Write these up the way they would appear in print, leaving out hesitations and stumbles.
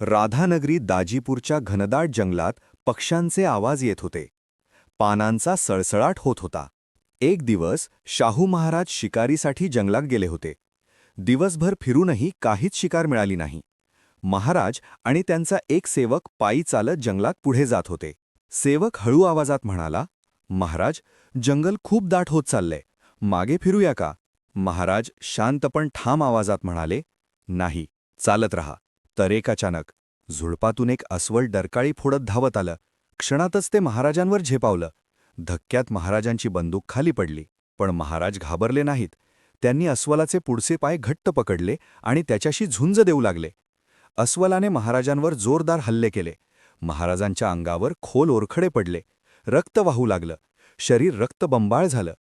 राधानगरी दाजीपूरच्या घनदाट जंगलात पक्ष्यांचे आवाज येत होते. पानांचा सळसळाट होत होता. एक दिवस शाहू महाराज शिकारीसाठी जंगलात गेले होते. दिवसभर फिरूनही काहीच शिकार मिळाली नाही. महाराज आणि त्यांचा एक सेवक पायी चालत जंगलात पुढे जात होते. सेवक हळू आवाजात म्हणाला, "महाराज, जंगल खूप दाट होत चाललंय. मागे फिरूया का?" महाराज शांत पण ठाम आवाजात म्हणाले, "नाही, चालत रहा." तर एक अचानक झुडपातून एक अस्वल डरकाळी फोडत धावत आलं. क्षणातच ते महाराजांवर झेपावलं. धक्क्यात महाराजांची बंदूक खाली पडली. पण महाराज घाबरले नाहीत. त्यांनी अस्वलाचे पुढचे पाय घट्ट पकडले आणि त्याच्याशी झुंज देऊ लागले. अस्वलाने महाराजांवर जोरदार हल्ले केले. महाराजांच्या अंगावर खोल ओरखडे पडले. रक्त वाहू लागलं. शरीर रक्तबंबाळ झालं.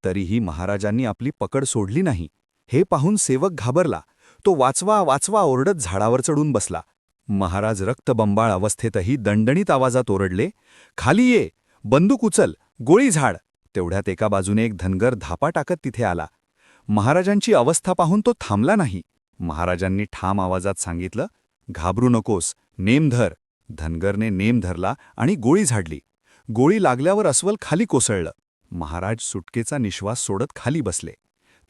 तरीही महाराजांनी आपली पकड सोडली नाही. हे पाहून सेवक घाबरला. तो वाचवा वाचवा ओरडत झाडावर चढून बसला. महाराज रक्तबंबाळ अवस्थेतही दणदणीत आवाजात ओरडले, "खाली ये! बंदूक उचल! गोळी झाड!" तेवढ्यात एका बाजूने एक धनगर धापा टाकत तिथे आला. महाराजांची अवस्था पाहून तो थांबला नाही. महाराजांनी ठाम आवाजात सांगितलं, "घाबरू नकोस, नेम धर." धनगरने नेम धरला आणि गोळी झाडली. गोळी लागल्यावर अस्वल खाली कोसळलं. महाराज सुटकेचा निश्वास सोडत खाली बसले.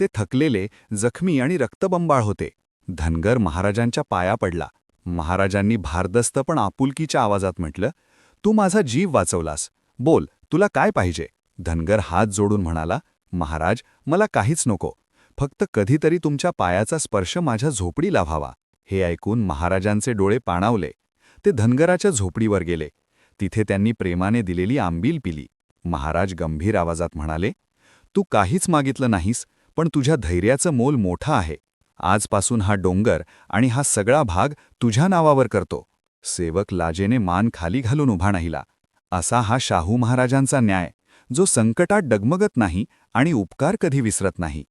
ते थकलेले, जखमी आणि रक्तबंबाळ होते. धनगर महाराजांच्या पाया पडला. महाराजांनी भारदस्त पण आपुलकीच्या आवाजात म्हटलं, "तू माझा जीव वाचवलास. बोल, तुला काय पाहिजे?" धनगर हात जोडून म्हणाला, "महाराज, मला काहीच नको. फक्त कधीतरी तुमच्या पायाचा स्पर्श माझ्या झोपडीला व्हावा." हे ऐकून महाराजांचे डोळे पाणावले. ते धनगराच्या झोपडीवर गेले. तिथे त्यांनी प्रेमाने दिलेली आंबील पिली. महाराज गंभीर आवाजात म्हणाले, "तू काहीच मागितलं नाहीस, पण तुझ्या धैर्याचं मोल मोठं आहे. आजपासून हा डोंगर आणि हा सगळा भाग तुझ्या नावावर करतो." सेवक लाजेने मान खाली घालून उभा राहिला. असा हा शाहू महाराजांचा न्याय, जो संकटात डगमगत नाही आणि उपकार कधी विसरत नाही.